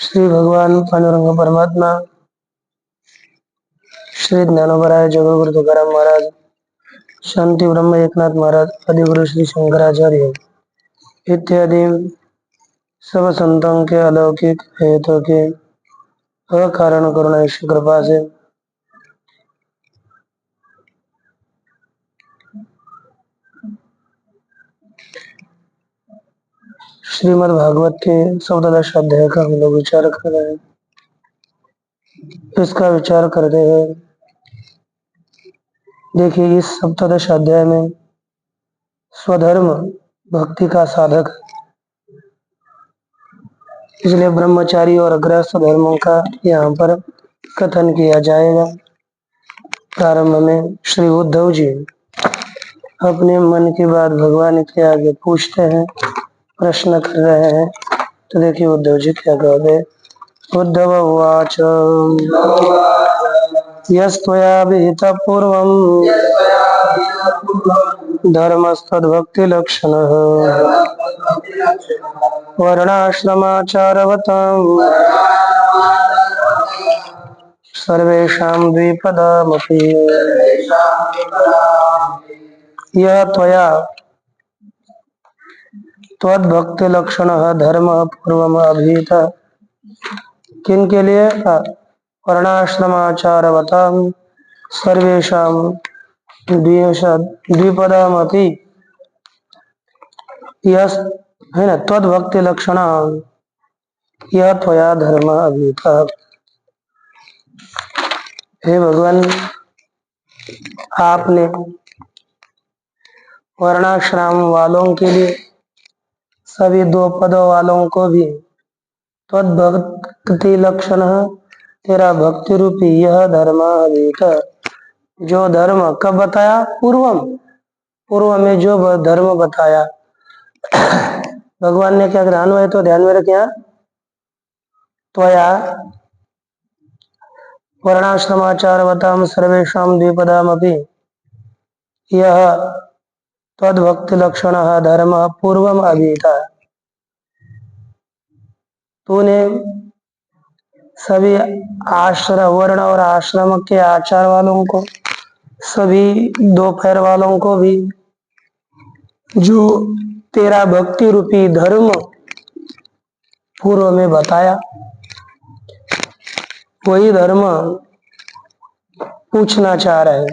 श्री भगवान पांडुरंग परमात्मा, श्री ज्ञानोबराय जगद्गुरु तुकाराम महाराज, शांति ब्रह्म एकनाथ महाराज, आदि गुरु श्री शंकराचार्य इत्यादि सब संतों के अलौकिक हेतु के अकारण करुणा ईश्वर कृपा से श्रीमद् भागवत के 14 अध्याय का हम लोग विचार कर रहे हैं। इसका विचार करते हुए देखिए, इस 14 अध्याय में स्वधर्म भक्ति का साधक, इसलिए ब्रह्मचारी और गृहस्थ धर्मों का यहाँ पर कथन किया जाएगा। प्रारंभ में श्री उद्धव जी अपने मन की बात भगवान के आगे पूछते हैं, प्रश्न कर रहे हैं। तो देखिए उद्धव जी क्या कहते हैं। उद्धव उवाच यस्त्वया विहितः पूर्वं धर्मस्तद्भक्तिलक्षणः वर्णाश्रमाचारवताम् सर्वेषां द्विपदमपि यः त्वया त्वद्भक्तिलक्षणः धर्मः पूर्वम् अभिहितः। किनके लिए? वर्णाश्रमाचारवतां सर्वेषां द्विपदमपि यः है ना त्वद्भक्तिलक्षणः यः त्वया धर्मः अभिहितः। हे भगवान, आपने वर्णाश्रम वालों के लिए, सभी 2 पदों वालों को भी त्वद्भक्ति लक्षण, तेरा भक्ति रूपी यह धर्म अभिहितः, जो धर्म कब बताया? पूर्व में जो धर्म बताया भगवान ने क्या ध्यान में, तो ध्यान में रखें, त्वया वर्णाश्रमाचारवतां सर्वेषां द्विपदामपि यह तद्भक्ति लक्षण धर्म पूर्वम अभिहितः। तूने सभी आश्रम, वर्ण और आश्रम के आचार वालों को, सभी 2 पैर वालों को भी जो तेरा भक्ति रूपी धर्म पूर्व में बताया, वही धर्म पूछना चाह रहे हैं।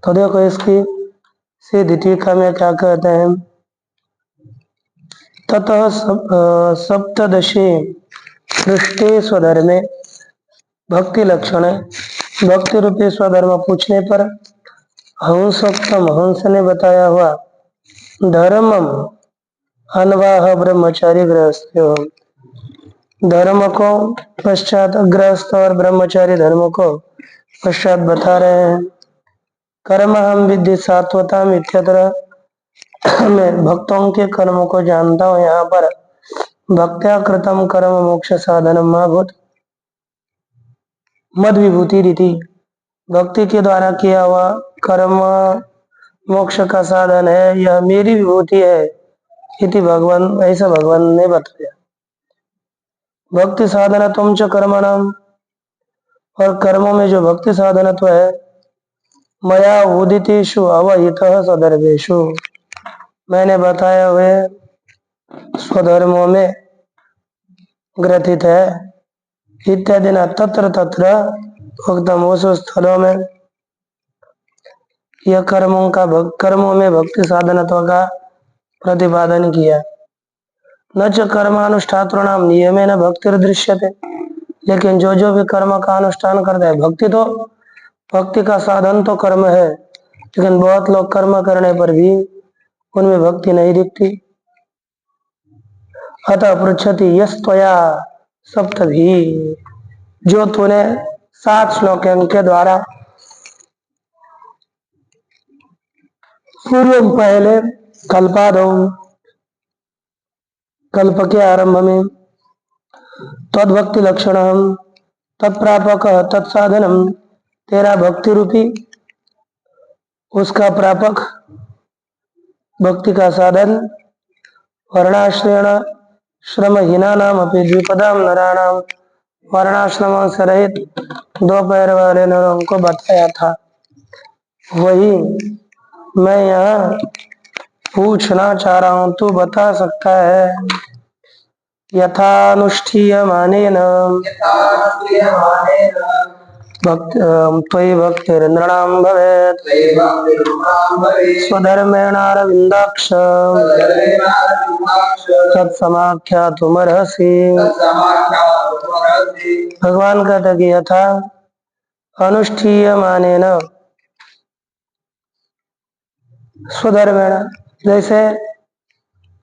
तो देखो इसकी सीधी टीका में क्या कहते हैं। ततः सप्तदशी सृष्टि स्वधर्मे भक्ति लक्षण, भक्ति रूपी स्वधर्म पूछने पर हंसोत्तम हंस ने बताया हुआ धर्मम अनवाह ब्रह्मचारी गृहस्थ, धर्म को पश्चात गृहस्थ और ब्रह्मचारी धर्म को पश्चात बता रहे हैं। कर्म हम विद्धि सात्वता इत्यत्र, मैं भक्तों के कर्मों को जानता हूँ। यहाँ पर भक्त्या कृतम कर्म मोक्ष साधनम महाभूत मद विभूति रीति, भक्ति के द्वारा किया हुआ कर्म मोक्ष का साधन है, यह मेरी विभूति है। इति भगवान, ऐसा भगवान ने बताया। भक्ति साधन तुम च कर्मणाम, और कर्मों में जो भक्ति साधनत्व है, मया उदितेषु अवहितः सदर्भेषु, मैंने बताया हुए स्वधर्मों में ग्रथित है। इत्यादि न तत्र तत्र उक्तम, उस स्थलों में यह कर्मों में भक्ति साधनत्व का प्रतिपादन किया। न च कर्मानुष्ठातॄणाम नियमेन भक्तिर्दृश्यते, लेकिन जो जो भी कर्म का अनुष्ठान करता है, भक्ति का साधन तो कर्म है, लेकिन बहुत लोग कर्म करने पर भी उनमें भक्ति नहीं दिखती। अतः पृच्छति यस्त्वया सप्तभी, जो तूने 7 श्लोकों के द्वारा पूर्व पहले कल्पादौ कल्प के आरंभ में तद्भक्ति लक्षण तत्प्रापक तत्साधनम, तेरा भक्ति रूपी उसका प्रापक भक्ति का साधन, वर्णाश्रयण श्रमहीना नाम अपनी द्विपदाम नराणाम, वर्णाश्रम से रहित 2 पैर वाले नरों को बताया था। वही मैं यहाँ पूछना चाह रहा हूँ, तू बता सकता है यथानुष्ठीयमानेन त्वयि भक्तिर्नृणां भवेत् स्वधर्मेणारविन्दाक्ष तत्समाख्यातुमर्हसि। भगवान कहते कि यथा अनुष्ठीयमानेन, स्वधर्मेण, जैसे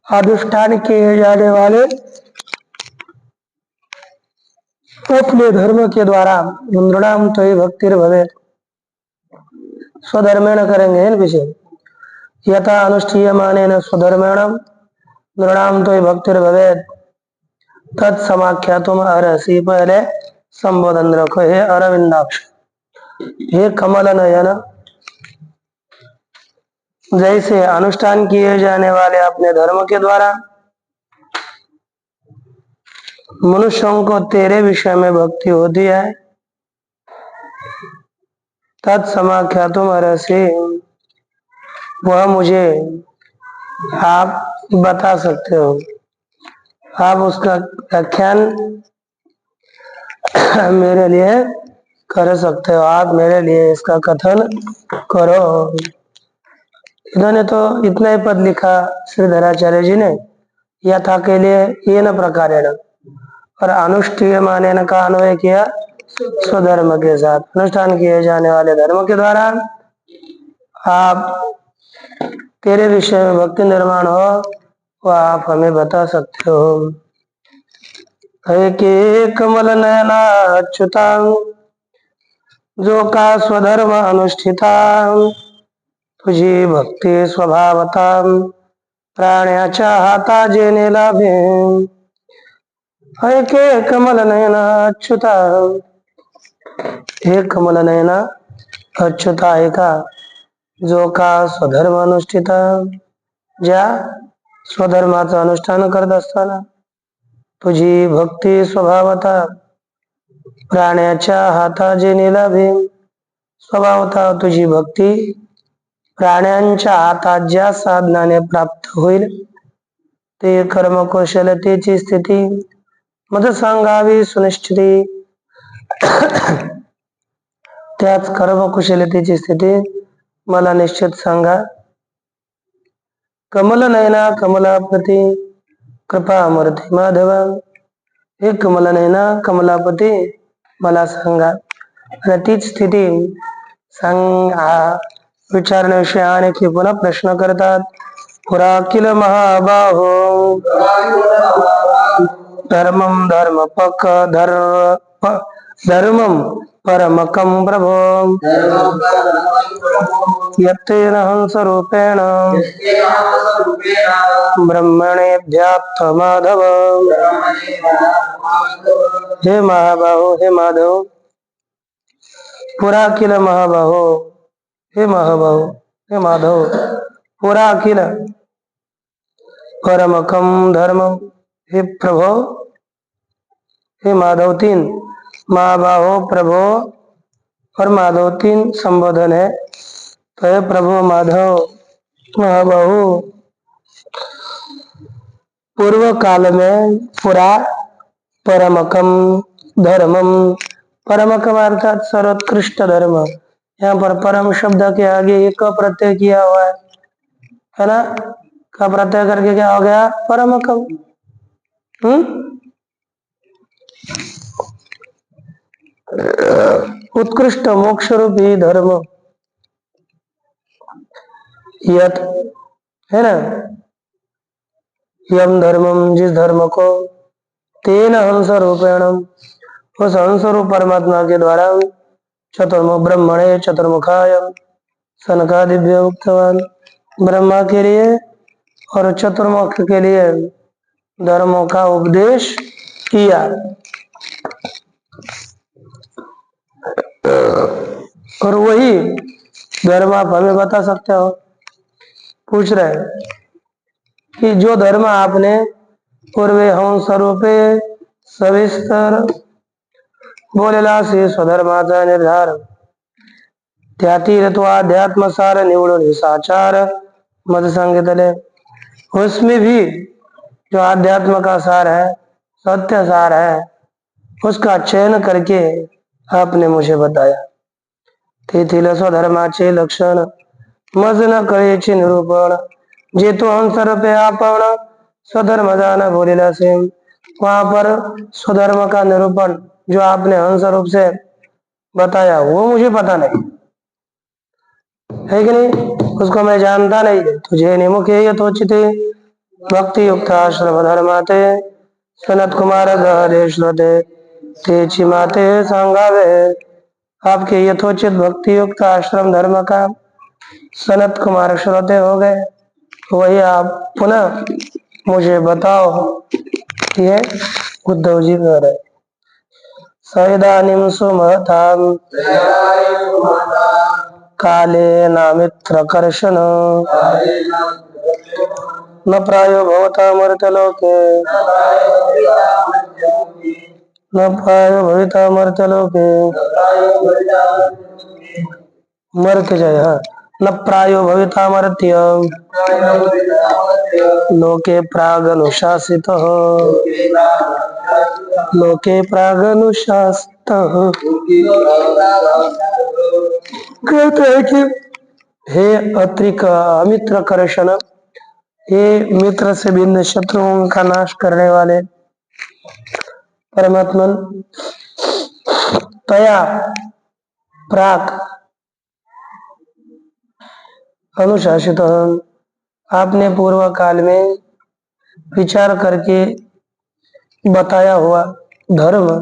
अनुष्ठान किए जाने वाले अपने धर्म के द्वारा नृणाम त्वयि भक्तिर्भवेत्, स्वधर्मेण करेंगे इन विषय, यथा अनुष्ठीयमानेन स्वधर्मेण नृणाम त्वयि भक्तिर्भवेत् तत्समाख्यातुम अर्हसि। पहले संबोधन रखो, हे अरविंदाक्ष, हे कमल नयन, जैसे अनुष्ठान किए जाने वाले अपने धर्म के द्वारा मनुष्यों को तेरे विषय में भक्ति होती है, तत्समाख्यातुम अर्हसि, वह मुझे आप बता सकते हो, आप उसका व्याख्यान मेरे लिए कर सकते हो, आप मेरे लिए इसका कथन करो। इन्होंने तो इतना ही पद लिखा श्रीधराचार्य जी ने, यथा के लिए ये न प्रकारेण, और अनुष्ठीय माने न का अन्वय किया स्वधर्म के साथ, अनुष्ठान किए जाने वाले धर्म के द्वारा आप तेरे विषय में भक्ति निर्माण हो, वह आप हमें बता सकते हो। हे कमल नयना अच्युता, जो का स्वधर्म अनुष्ठिता, तुझी भक्ती स्वभावता प्राण्याच्या हाता जेने लाभे। हे कमल नयना अच्युता, हे कमल नयना अच्युता, आहे का जो का स्वधर्म अनुष्ठिता, ज्या स्वधर्माचं अनुष्ठान करत असताना तुझी भक्ती स्वभावता प्राण्याच्या हाता जेने लाभे, स्वभावता तुझी भक्ती प्राण्यांच्या हातात ज्या साधनाने प्राप्त होईल, ते कर्मकुशलतेची स्थिती मद सांगावी सुनिश्चिती, त्याच कर्मकुशलतेची स्थिती मला निश्चित सांगा। कमल नयना कमलापती कृपामूर्ती माधव, हे कमल नयना कमलापती मला सांगा। आणि तीच स्थिती सांगा विचारण्याविषयी आणखी पुन्हा प्रश्न करतात। पुरा किल महाबाहो धर्मम धर्मपक धर्मम परमकं प्रभो यत्तेन हंसरूपेण ब्रह्मणेभ्याप्त माधव। हे महाबाहो, हे माधव, पुरा किल महाबाहो, हे महाबाहो, हे माधव, पुरा किल परमकम धर्म, हे प्रभो, हे माधव, 3 महाबाहो, प्रभो और माधव 3 संबोधन है। तो हे प्रभु माधव महाबाहु, पूर्व काल में पुरा परमकम धर्मम, परमकम अर्थात सर्वोत्कृष्ट धर्म, यहाँ पर परम शब्द के आगे एक प्रत्यय किया हुआ है ना, का प्रत्यय करके क्या हो गया परमकम। उत्कृष्ट मोक्ष रूपी धर्म यत है ना, यम धर्मम, जिस धर्म को, तेन हंस रूपेण, उस हंस रूप परमात्मा के द्वारा, चतुर्मुख ब्रह्मणे चतुर्मुखाय सनकादिभ्य उक्तवान, ब्रह्मा के लिए और चतुर्मुख के लिए धर्मों का उपदेश किया। और वही धर्म आप हमें बता सकते हो? पूछ रहे कि जो धर्म आपने पूर्वे हंस स्वरूपे सविस्तर बोलेला से स्वधर्माचा निर्धार त्यातीरत्वाध्यात्म सार निवडून साचार मत संगीतले, उसमें भी जो आध्यात्म का सार है, सत्य सार है, उसका चयन करके आपने मुझे बताया। तेथील स्वधर्माचे लक्षण मज न कळेचे निरूपण, जे तो हंस रूपे आपण स्वधर्म जाना बोलेला से, वहां पर स्वधर्म का निरूपण जो आपने हंस रूप से बताया वो मुझे पता नहीं है कि नहीं, उसको मैं जानता नहीं। तुझे निमुखे यथोचिते भक्ति युक्त आश्रम धर्माते सनत कुमार गहरेश्वते ते चिमाते संगावे, आपके यथोचित भक्ति युक्त आश्रम धर्म का सनत कुमार श्रोते हो गए, वही आप पुनः मुझे बताओ। ये उद्धव जी कह रहे, सैदानीम सुमताम काले नामित्र कर्षण न प्रायो भवता मर्त्यलोके, न प्रायो भविता मर्त्यलोके, मर्त्य जय, हाँ, न प्रायो भविता मर्त्य लोके प्रागनुशासितः, लोके प्रागनुशासितः। कहते हैं कि हे अत्रिक अमित्र कर्षण, हे मित्र से भिन्न शत्रुओं का नाश करने वाले परमात्मा, तया प्राक अनुशासित, आपने पूर्व काल में विचार करके बताया हुआ धर्म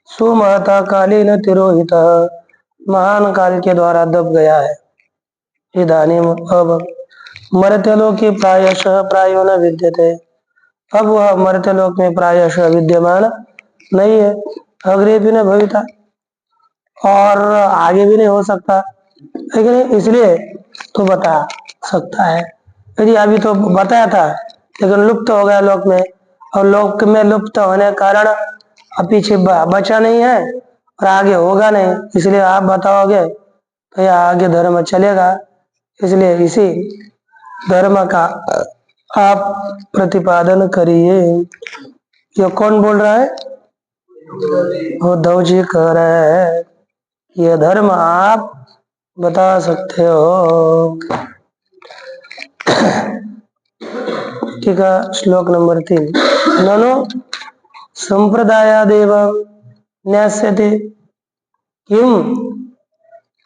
सुमहता कालीन तिरोहित, महान काल के द्वारा दब गया है। इदानीम अब मर्त्यलोक की प्रायशः प्रायो न विद्यते, अब वह मर्त्यलोक में प्रायशः विद्यमान नहीं है। अग्रे भी न भविता, और आगे भी नहीं हो सकता, लेकिन इसलिए तो बता सकता है। यदि अभी तो बताया था लेकिन लुप्त हो गया लोक में, और लोक में लुप्त होने के कारण अब पीछे बचा नहीं है और आगे होगा नहीं, इसलिए आप बताओगे तो यह आगे धर्म चलेगा। इसलिए इसी धर्म का आप प्रतिपादन करिए। ये कौन बोल रहा है? उद्धव जी कह रहे हैं ये धर्म आप बता सकते हो। ठीक है, श्लोक नंबर 3, ननु संप्रदायादेव न्यास्यते किम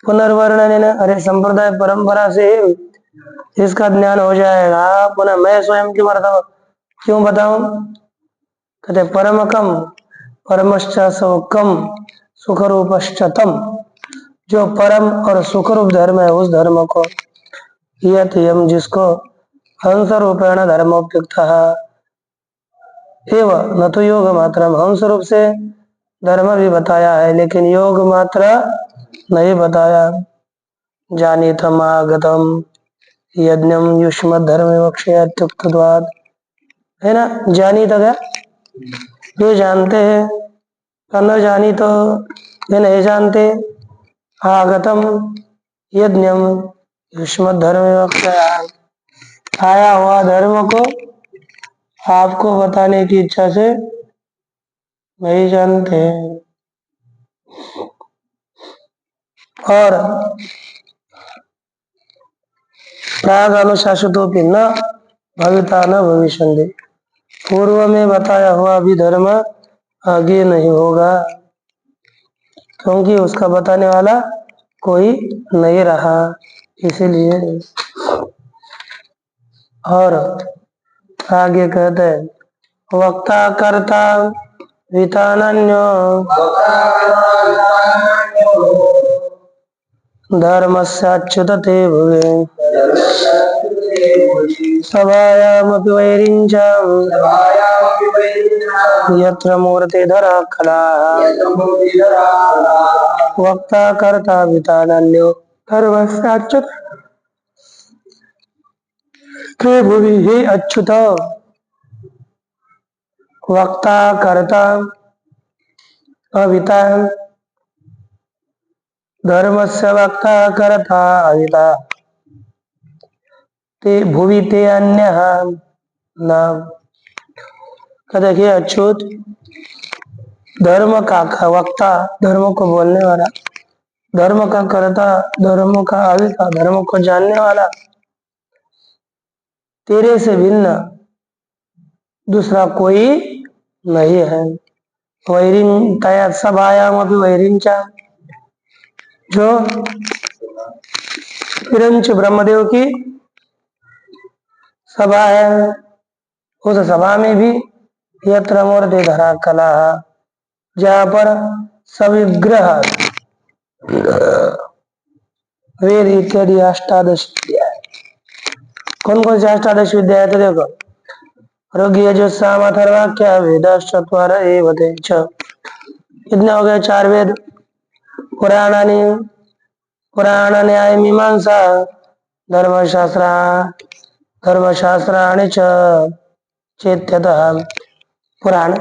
पुनर्वर्णन, अरे संप्रदाय परंपरा से इसका ज्ञान हो जाएगा, पुनः मैं स्वयं क्यों बताऊं? कहते परमकम परमश्च सौकम सुख रूपश्चतम, जो परम और सुखरूप धर्म है उस धर्म को, यत यम जिसको हंस रूपेण धर्मोपयुक्त एवं न तो योग मात्र, हंस रूप से धर्म भी बताया है लेकिन योग मात्र नहीं बताया। जानीतम आगतम यज्ञम युष्म धर्म विवक्षयत्युक्तवाद, है ना? जानी तो क्या, जो जानते हैं, न जानी तो ये नहीं जानते। आगतम यज्ञम युष्म धर्म विवक्षयात्, आया हुआ धर्म को आपको बताने की इच्छा से नहीं जानते। और प्राग अनुशासितोपि न भविता न भविष्यन्ति, पूर्व में बताया हुआ भी धर्म आगे नहीं होगा, क्योंकि उसका बताने वाला कोई नहीं रहा, इसीलिए। और आगे कहते हैं वक्ता कर्ता वितानन्यो धर्मस्याच्युत ते भुवे सभायामपि वैरिञ्च यत्र मूर्तिधरा कला वक्ता कर्ता वितानन्यो धर्मस्याच्युत ते भुवि। हे अच्युत, वक्ता कर्ता अविता धर्मस्य वक्ता कर्ता अविता ते भुवि ते अन्यः नाम। देखिए अच्युत, धर्म का वक्ता, धर्म को बोलने वाला, धर्म का कर्ता, धर्म का अविता, धर्म को जानने वाला, तेरे से भिन्न दूसरा कोई नहीं है। वैरिन तया सभायाम अभी वैरिंचा, जो विरंच ब्रह्मदेव की सभा है, उस सभा में भी यत्र मूर्ति धरा कला, जहाँ पर सविग्रह वेद इत्यादि अष्टादश विद्या है। कौन कौन सी अष्टादश विद्या है? तो देखो ऋग्यजुः साम अथर्वाख्या वेदाश्चत्वार एव ते च। कितने हो गए? 4 वेद। पुराणानि पुराण न्याय मीमांसा धर्मशास्त्राणि च चेत्यतः। पुराण,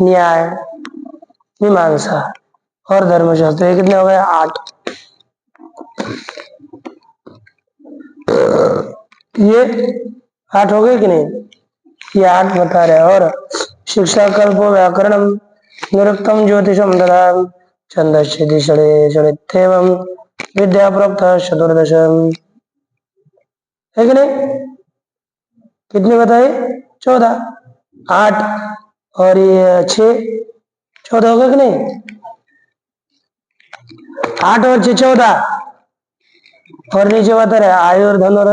न्याय, मीमांसा और धर्मशास्त्र, ये कितने हो गए? 8। ये 8 हो गए कि नहीं? ये 8 बता रहे। और शिक्षा कल्पो व्याकरणम निरुक्तम ज्योतिषम तथा छंदस्य दिशड़ेत्येवं विद्या प्रोक्त 14 है कि नहीं? कितने बताए? 14। 8 और ये 6, 14 हो गए कि नहीं? 8 और 6, 14। और नीचे बता रहे आयुर्धनुर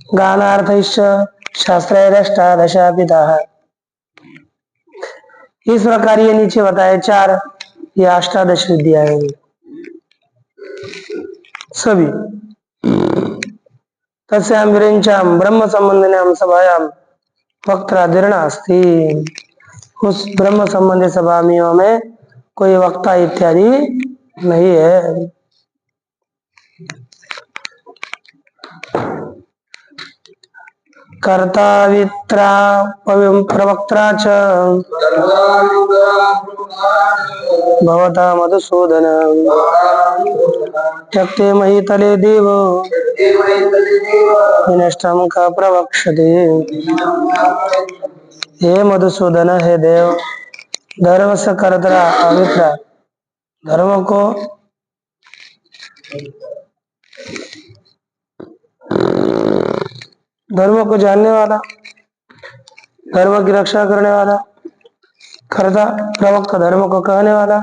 गानार्थैश्च शास्त्रैरष्टादशा पिता। इस प्रकार ये नीचे बताए 4, ये अष्टादश विद्या है सभी। तस्यां विरिञ्चां ब्रह्म संबंधिनां सभायां वक्त्रादिर्न अस्ति। उस ब्रह्म संबंधी सभा में कोई वक्ता इत्यादि नहीं है। कर्ता वित्रा प्रवक्त्रा च भवता मधुसूदन त्यक्ते महीतले देवो विनष्टं का प्रवक्षते। हे मधुसूदन, हे देव, धर्म से कर्ता अवित्रा, धर्म को जानने वाला, धर्म की रक्षा करने वाला, कर्ता प्रवक्ता, धर्म को कहने वाला,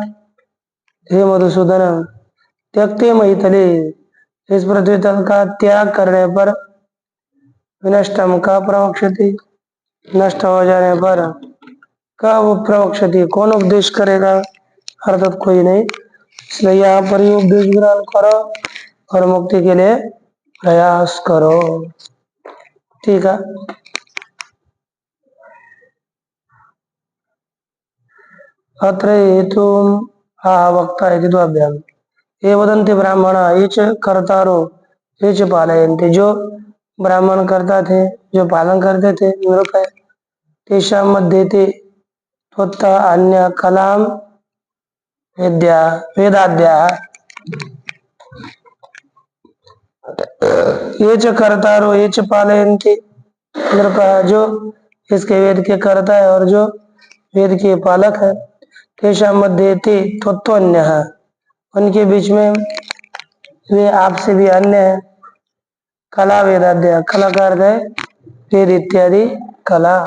हे मधुसूदन, त्यक्ते महीतले, इस पृथ्वी तल का त्याग करने पर विनष्टम का प्रवक्षति, नष्ट हो जाने पर का वो प्रवक्षति, कौन उपदेश करेगा? अर्थात कोई नहीं। इसलिए यहाँ पर ही उपदेश ग्रहण करो और मुक्ति के लिए प्रयास करो। ठीक है। अत्र हेतु वक्ता इति द्वाभ्याम ये वदन्ति ब्राह्मण ये च कर्तारो ये च पालयन्ति। जो ब्राह्मण करता थे, जो पालन करते थे, निरूपय तेषां मध्ये ते त्वत्तः अन्य कलाम विद्या वेदाद्या ये च कर्तारो ये च पालयन्ति। निरूपय, जो इसके वेद के कर्ता है और जो वेद के पालक है, तेषां मध्ये ते त्वत्तोऽन्यः, उनके बीच में वे आपसे भी अन्य है। कला वेदाध्याय, कलाकार गए वेद इत्यादि कला।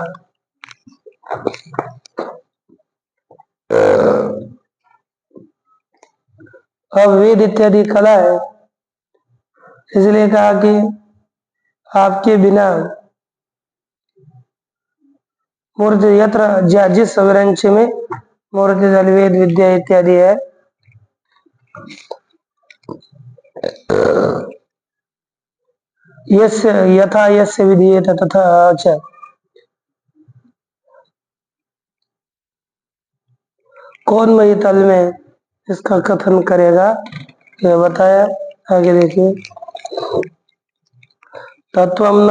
अब वेद इत्यादि कला है, इसलिए कहा कि आपके बिना मूर्ति यत्र जिस विरंच में मूर्ति जल वेद विद्या इत्यादि है, यस्य यथा यस्य विधीयेत तथा च, कौन मई तल में इसका कथन करेगा, यह बताया। आगे देखिए, तत्वं न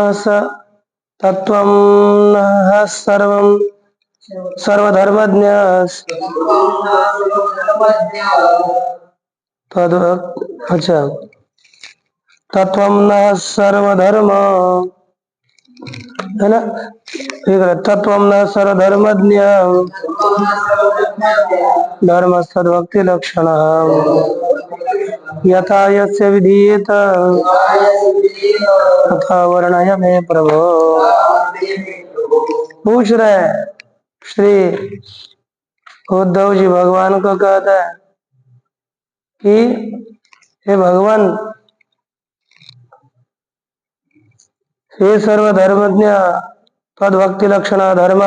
सर्वं सर्वधर्मज्ञ तद, अच्छा, तत्वं न सर्वधर्म, है ना, तत्वं न सर्वधर्मज्ञ धर्म सद्भक्ति लक्षण यथा यस्य विधीयेत तथा वर्णय मे प्रभो। पूछ रहे श्री उद्धव जी भगवान को, कहता है कि हे भगवान, हे सर्वधर्मज्ञ तद भक्ति लक्षण धर्म,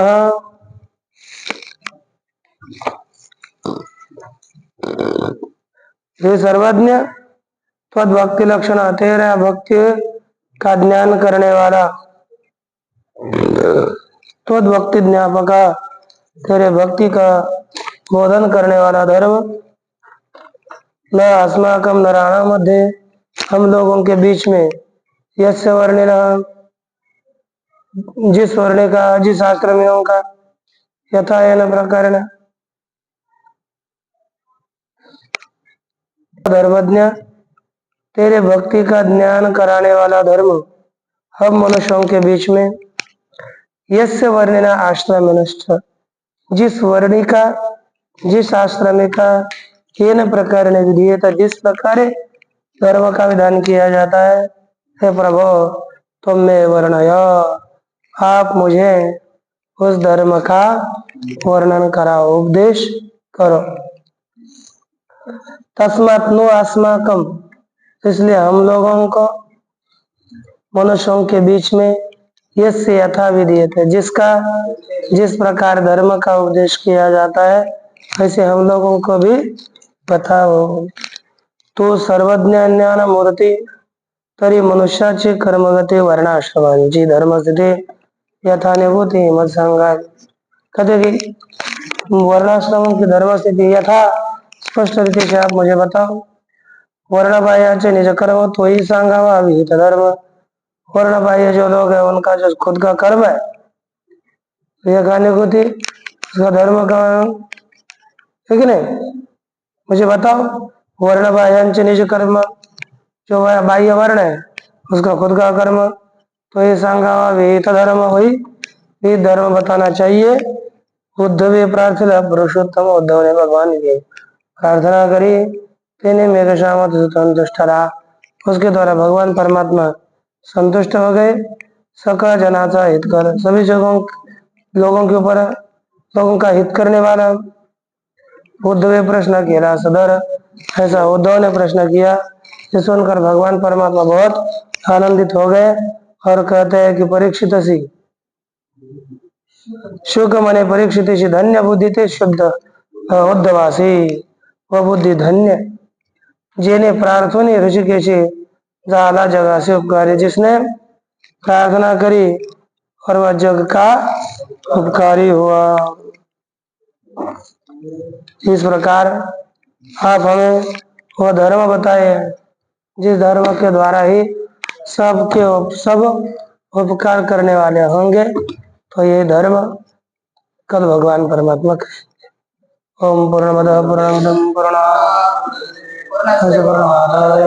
हे सर्वज्ञ तद भक्ति लक्षण, तेरा भक्ति का ज्ञान करने वाला, तद भक्ति ज्ञापका, तेरे भक्ति का बोधन करने वाला धर्म, न अस्माकम नराणाम मध्ये, हम लोगों के बीच में, यस्य वर्णिना, जिस वर्ण का, जिस आश्रमियों का, यथा एन प्रकरण धर्मज्ञ, तेरे भक्ति का ज्ञान कराने वाला धर्म, हम मनुष्यों के बीच में, यस्य वर्णिना आश्रमनिष्ठ, जिस वर्णी का, जिस आश्रमी का, येन प्रकार विधीयता, जिस प्रकार धर्म का विधान किया जाता है, हे प्रभु तुम में वर्णय, आप मुझे उस धर्म का वर्णन कराओ, उपदेश करो। तस्मात् नो अस्माकम, इसलिए हम लोगों को मनुष्यों के बीच में, यस्य यथा विधीयते, जिसका जिस प्रकार धर्म का उपदेश किया जाता है, ऐसे हम लोगों को भी बताओ। तो सर्वज्ञ ज्ञान मूर्ति तरी मनुष्याची कर्मगती वर्णाश्रमांची धर्मस्थिती यथानुभूति मत संगा, कहते कि वर्णाश्रमों की धर्मस्थिति यथा स्पष्ट रीति से आप मुझे बताओ। वर्णबाह्याचे निज कर्म तो ही सांगावा विहित धर्म, वर्णबाह्य जो लोग है उनका जो खुद का कर्म है, यह अनुभूति, उसका धर्म का, है कि नहीं, मुझे बताओ। वर्ण बाह्यांचे निज कर्म, जो बाह्य वर्ण है उसका खुद का कर्म, तो ये सांगा विहित धर्म हुई, ये धर्म बताना चाहिए। उद्धव प्रार्थना, पुरुषोत्तम उद्धव ने भगवान की प्रार्थना करी, तेने मेघ श्याम संतुष्ट रहा, उसके द्वारा भगवान परमात्मा संतुष्ट हो गए। सकल जनाचा हित कर, सभी लोगों के ऊपर, लोगों का हित करने वाला। उद्धव प्रश्न किया सदर, ऐसा उद्धव ने प्रश्न किया, जिसे सुनकर भगवान परमात्मा बहुत आनंदित हो गए और कहते हैं कि परीक्षित सी शुक मने परीक्षित सी धन्य बुद्धि ते शुद्ध उद्धवासी, वह बुद्धि धन्य जेने प्रार्थना ऋषिकेश जाला जगह से उपकारी, जिसने प्रार्थना करी और वह जग का उपकारी हुआ। इस प्रकार आप हमें वह धर्म बताए जिस धर्म के द्वारा ही सब उपकार करने वाले होंगे, तो ये धर्म कल भगवान परमात्मा कहेंगे। ओम पूर्णमदः पूर्णमिदं पूर्णात् पूर्णमादाय